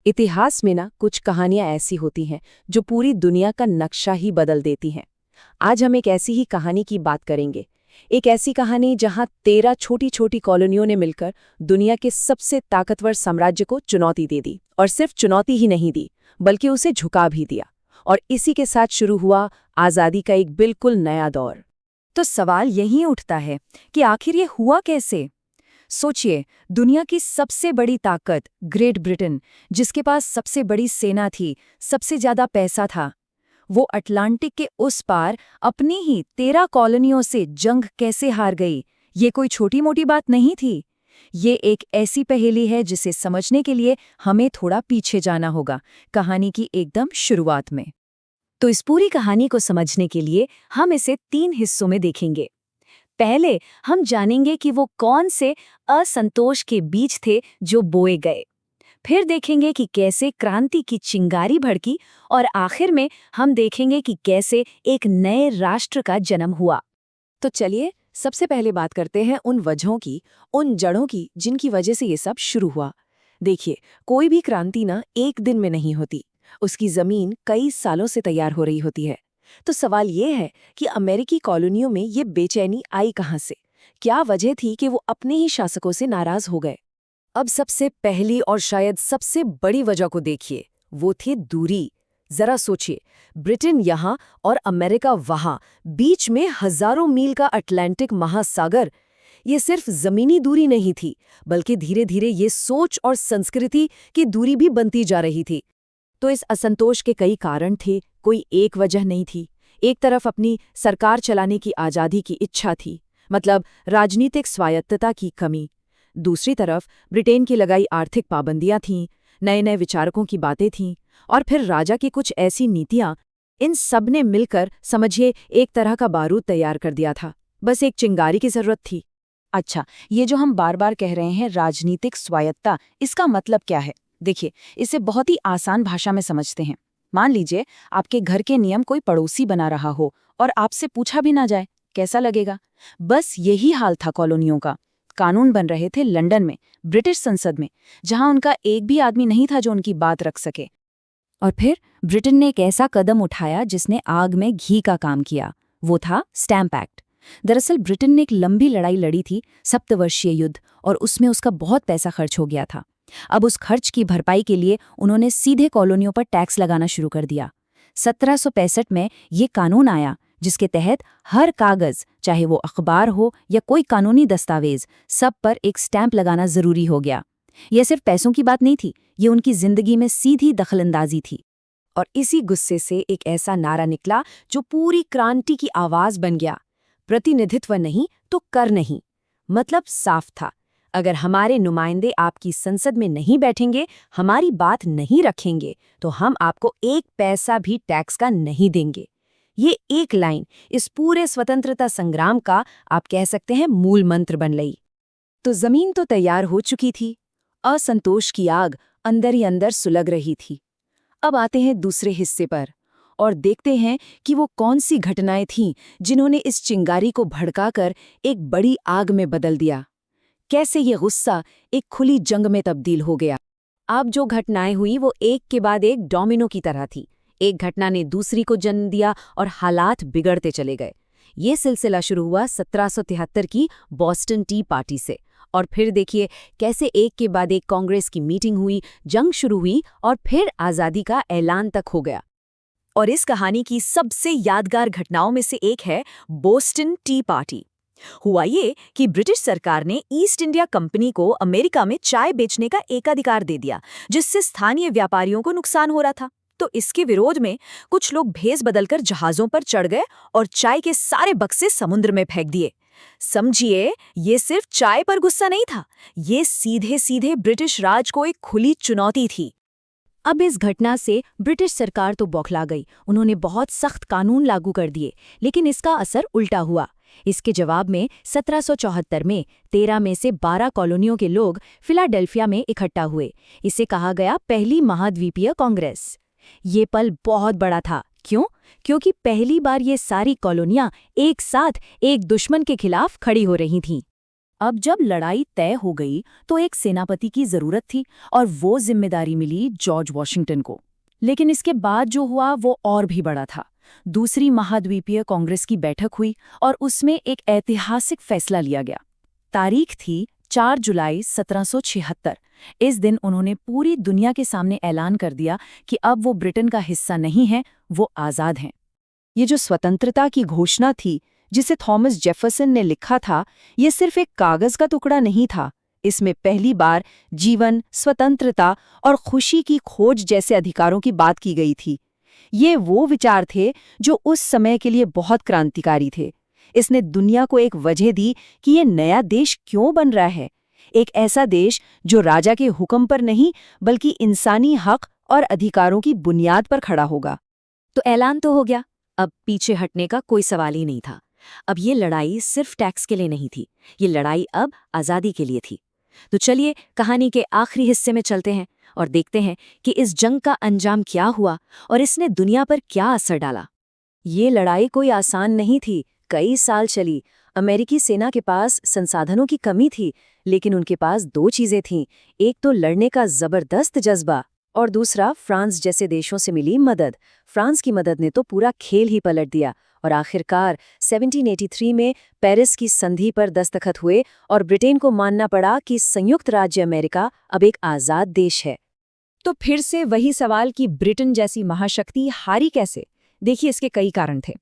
इतिहास में ना कुछ कहानियां ऐसी होती हैं जो पूरी दुनिया का नक्शा ही बदल देती हैं। आज हम एक ऐसी ही कहानी की बात करेंगे। एक ऐसी कहानी जहां 13 छोटी छोटी कॉलोनियों ने मिलकर दुनिया के सबसे ताकतवर साम्राज्य को चुनौती दे दी, और सिर्फ चुनौती ही नहीं दी बल्कि उसे झुका भी दिया। और इसी के साथ शुरू हुआ आज़ादी का एक बिल्कुल नया दौर। तो सवाल यही उठता है कि आखिर ये हुआ कैसे। सोचिए, दुनिया की सबसे बड़ी ताकत ग्रेट ब्रिटेन, जिसके पास सबसे बड़ी सेना थी, सबसे ज्यादा पैसा था, वो अटलांटिक के उस पार अपनी ही 13 कॉलोनियों से जंग कैसे हार गई। ये कोई छोटी मोटी बात नहीं थी। ये एक ऐसी पहेली है जिसे समझने के लिए हमें थोड़ा पीछे जाना होगा, कहानी की एकदम शुरुआत में। तो इस पूरी कहानी को समझने के लिए हम इसे 3 हिस्सों में देखेंगे। पहले हम जानेंगे कि वो कौन से असंतोष के बीज थे जो बोए गए। फिर देखेंगे कि कैसे क्रांति की चिंगारी भड़की, और आखिर में हम देखेंगे कि कैसे एक नए राष्ट्र का जन्म हुआ। तो चलिए सबसे पहले बात करते हैं उन वजहों की, उन जड़ों की जिनकी वजह से ये सब शुरू हुआ। देखिए, कोई भी क्रांति ना एक दिन में नहीं होती, उसकी जमीन कई सालों से तैयार हो रही होती है। तो सवाल ये है कि अमेरिकी कॉलोनियों में ये बेचैनी आई कहाँ से? क्या वजह थी कि वो अपने ही शासकों से नाराज हो गए? अब सबसे पहली और शायद सबसे बड़ी वजह को देखिए, वो थी दूरी। जरा सोचिए, ब्रिटेन यहाँ और अमेरिका वहाँ, बीच में हजारों मील का अटलांटिक महासागर। ये सिर्फ जमीनी दूरी नहीं थी, बल्कि धीरे धीरे ये सोच और संस्कृति की दूरी भी बनती जा रही थी। तो इस असंतोष के कई कारण थे, कोई एक वजह नहीं थी। एक तरफ अपनी सरकार चलाने की आज़ादी की इच्छा थी, मतलब राजनीतिक स्वायत्तता की कमी। दूसरी तरफ ब्रिटेन की लगाई आर्थिक पाबंदियां थीं, नए नए विचारकों की बातें थीं, और फिर राजा की कुछ ऐसी नीतियां। इन सब ने मिलकर समझिए एक तरह का बारूद तैयार कर दिया था। बस एक चिंगारी की जरूरत थी। अच्छा, ये जो हम बार बार कह रहे हैं राजनीतिक स्वायत्तता, इसका मतलब क्या है? देखिए, इसे बहुत ही आसान भाषा में समझते हैं। मान लीजिए आपके घर के नियम कोई पड़ोसी बना रहा हो और आपसे पूछा भी ना जाए, कैसा लगेगा? बस यही हाल था कॉलोनियों का। कानून बन रहे थे लंदन में, ब्रिटिश संसद में, जहां उनका एक भी आदमी नहीं था जो उनकी बात रख सके। और फिर ब्रिटेन ने एक ऐसा कदम उठाया जिसने आग में घी का काम किया। वो था स्टैंप एक्ट। दरअसल ब्रिटेन ने एक लंबी लड़ाई लड़ी थी, सप्तवर्षीय युद्ध, और उसमें उसका बहुत पैसा खर्च हो गया था। अब उस खर्च की भरपाई के लिए उन्होंने सीधे कॉलोनियों पर टैक्स लगाना शुरू कर दिया। 1765 में ये कानून आया जिसके तहत हर कागज, चाहे वो अखबार हो या कोई कानूनी दस्तावेज, सब पर एक स्टैंप लगाना जरूरी हो गया। यह सिर्फ पैसों की बात नहीं थी, ये उनकी जिंदगी में सीधी दखलंदाजी थी। और इसी गुस्से से एक ऐसा नारा निकला जो पूरी क्रांति की आवाज बन गया, प्रतिनिधित्व नहीं तो कर नहीं। मतलब साफ था, अगर हमारे नुमाइंदे आपकी संसद में नहीं बैठेंगे, हमारी बात नहीं रखेंगे, तो हम आपको एक पैसा भी टैक्स का नहीं देंगे। ये एक लाइन इस पूरे स्वतंत्रता संग्राम का, आप कह सकते हैं, मूल मंत्र बन गई। तो जमीन तो तैयार हो चुकी थी, असंतोष की आग अंदर ही अंदर सुलग रही थी। अब आते हैं दूसरे हिस्से पर और देखते हैं कि वो कौन सी घटनाएं थीं जिन्होंने इस चिंगारी को भड़काकर एक बड़ी आग में बदल दिया। कैसे ये गुस्सा एक खुली जंग में तब्दील हो गया। अब जो घटनाएं हुई वो एक के बाद एक डोमिनो की तरह थी। एक घटना ने दूसरी को जन्म दिया और हालात बिगड़ते चले गए। ये सिलसिला शुरू हुआ 1773 की बॉस्टन टी पार्टी से, और फिर देखिए कैसे एक के बाद एक कांग्रेस की मीटिंग हुई, जंग शुरू हुई, और फिर आज़ादी का ऐलान तक हो गया। और इस कहानी की सबसे यादगार घटनाओं में से एक है बोस्टन टी पार्टी। हुआ ये कि ब्रिटिश सरकार ने ईस्ट इंडिया कंपनी को अमेरिका में चाय बेचने का एकाधिकार दे दिया, जिससे स्थानीय व्यापारियों को नुकसान हो रहा था। तो इसके विरोध में कुछ लोग भेस बदलकर जहाजों पर चढ़ गए और चाय के सारे बक्से समुद्र में फेंक दिए। समझिए, ये सिर्फ चाय पर गुस्सा नहीं था, ये सीधे सीधे ब्रिटिश राज को एक खुली चुनौती थी। अब इस घटना से ब्रिटिश सरकार तो बौखला गई। उन्होंने बहुत सख्त कानून लागू कर दिए, लेकिन इसका असर उल्टा हुआ। इसके जवाब में 1774 में 13 में से 12 कॉलोनियों के लोग फिलाडेल्फिया में इकट्ठा हुए। इसे कहा गया पहली महाद्वीपीय कांग्रेस। ये पल बहुत बड़ा था। क्यों? क्योंकि पहली बार ये सारी कॉलोनियां एक साथ एक दुश्मन के खिलाफ खड़ी हो रही थीं। अब जब लड़ाई तय हो गई तो एक सेनापति की जरूरत थी और वो जिम्मेदारी मिली जॉर्ज वॉशिंगटन को। लेकिन इसके बाद जो हुआ वो और भी बड़ा था। दूसरी महाद्वीपीय कांग्रेस की बैठक हुई और उसमें एक ऐतिहासिक फैसला लिया गया। तारीख थी 4 जुलाई 1776। इस दिन उन्होंने पूरी दुनिया के सामने ऐलान कर दिया कि अब वो ब्रिटेन का हिस्सा नहीं है, वो आज़ाद हैं। ये जो स्वतंत्रता की घोषणा थी जिसे थॉमस जेफरसन ने लिखा था, ये सिर्फ एक कागज का टुकड़ा नहीं था। इसमें पहली बार जीवन, स्वतंत्रता और खुशी की खोज जैसे अधिकारों की बात की गई थी। ये वो विचार थे जो उस समय के लिए बहुत क्रांतिकारी थे। इसने दुनिया को एक वजह दी कि ये नया देश क्यों बन रहा है, एक ऐसा देश जो राजा के हुक्म पर नहीं बल्कि इंसानी हक और अधिकारों की बुनियाद पर खड़ा होगा। तो ऐलान तो हो गया, अब पीछे हटने का कोई सवाल ही नहीं था। अब ये लड़ाई सिर्फ टैक्स के लिए नहीं थी, ये लड़ाई अब आज़ादी के लिए थी। तो चलिए कहानी के आखिरी हिस्से में चलते हैं और देखते हैं कि इस जंग का अंजाम क्या हुआ और इसने दुनिया पर क्या असर डाला। ये लड़ाई कोई आसान नहीं थी, कई साल चली। अमेरिकी सेना के पास संसाधनों की कमी थी, लेकिन उनके पास दो चीजें थीं। एक तो लड़ने का जबरदस्त जज्बा और दूसरा फ्रांस जैसे देशों से मिली मदद। फ्रांस की मदद ने तो पूरा खेल ही पलट दिया और आखिरकार 1783 में पेरिस की संधि पर दस्तखत हुए और ब्रिटेन को मानना पड़ा कि संयुक्त राज्य अमेरिका अब एक आज़ाद देश है। तो फिर से वही सवाल कि ब्रिटेन जैसी महाशक्ति हारी कैसे? देखिए, इसके कई कारण थे।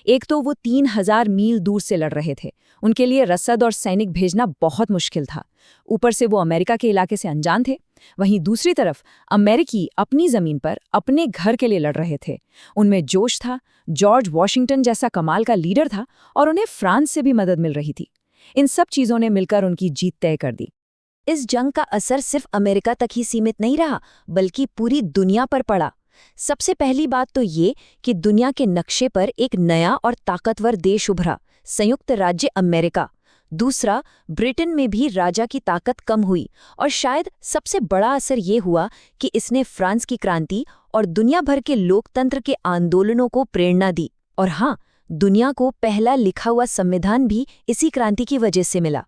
एक तो वो 3000 मील दूर से लड़ रहे थे, उनके लिए रसद और सैनिक भेजना बहुत मुश्किल था। ऊपर से वो अमेरिका के इलाके से अनजान थे। वहीं दूसरी तरफ अमेरिकी अपनी जमीन पर अपने घर के लिए लड़ रहे थे। उनमें जोश था, जॉर्ज वॉशिंगटन जैसा कमाल का लीडर था और उन्हें फ्रांस से भी मदद मिल रही थी। इन सब चीजों ने मिलकर उनकी जीत तय कर दी। इस जंग का असर सिर्फ अमेरिका तक ही सीमित नहीं रहा, बल्कि पूरी दुनिया पर पड़ा। सबसे पहली बात तो ये कि दुनिया के नक्शे पर एक नया और ताकतवर देश उभरा, संयुक्त राज्य अमेरिका। दूसरा, ब्रिटेन में भी राजा की ताकत कम हुई और शायद सबसे बड़ा असर ये हुआ कि इसने फ्रांस की क्रांति और दुनिया भर के लोकतंत्र के आंदोलनों को प्रेरणा दी। और हाँ, दुनिया को पहला लिखा हुआ संविधान भी इसी क्रांति की वजह से मिला।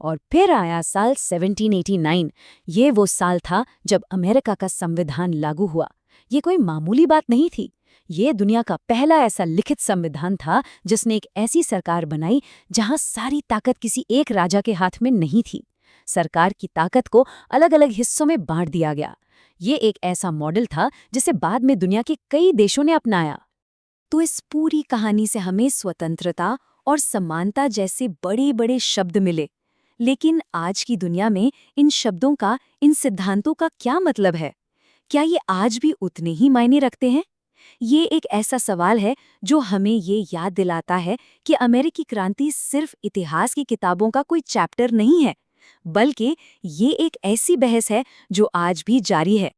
और फिर आया साल 1789। ये वो साल था जब अमेरिका का संविधान लागू हुआ। ये कोई मामूली बात नहीं थी। ये दुनिया का पहला ऐसा लिखित संविधान था जिसने एक ऐसी सरकार बनाई जहां सारी ताकत किसी एक राजा के हाथ में नहीं थी। सरकार की ताकत को अलग अलग हिस्सों में बांट दिया गया। ये एक ऐसा मॉडल था जिसे बाद में दुनिया के कई देशों ने अपनाया। तो इस पूरी कहानी से हमें स्वतंत्रता और समानता जैसे बड़े बड़े शब्द मिले। लेकिन आज की दुनिया में इन शब्दों का, इन सिद्धांतों का क्या मतलब है? क्या ये आज भी उतने ही मायने रखते हैं? ये एक ऐसा सवाल है जो हमें ये याद दिलाता है कि अमेरिकी क्रांति सिर्फ इतिहास की किताबों का कोई चैप्टर नहीं है, बल्कि ये एक ऐसी बहस है जो आज भी जारी है।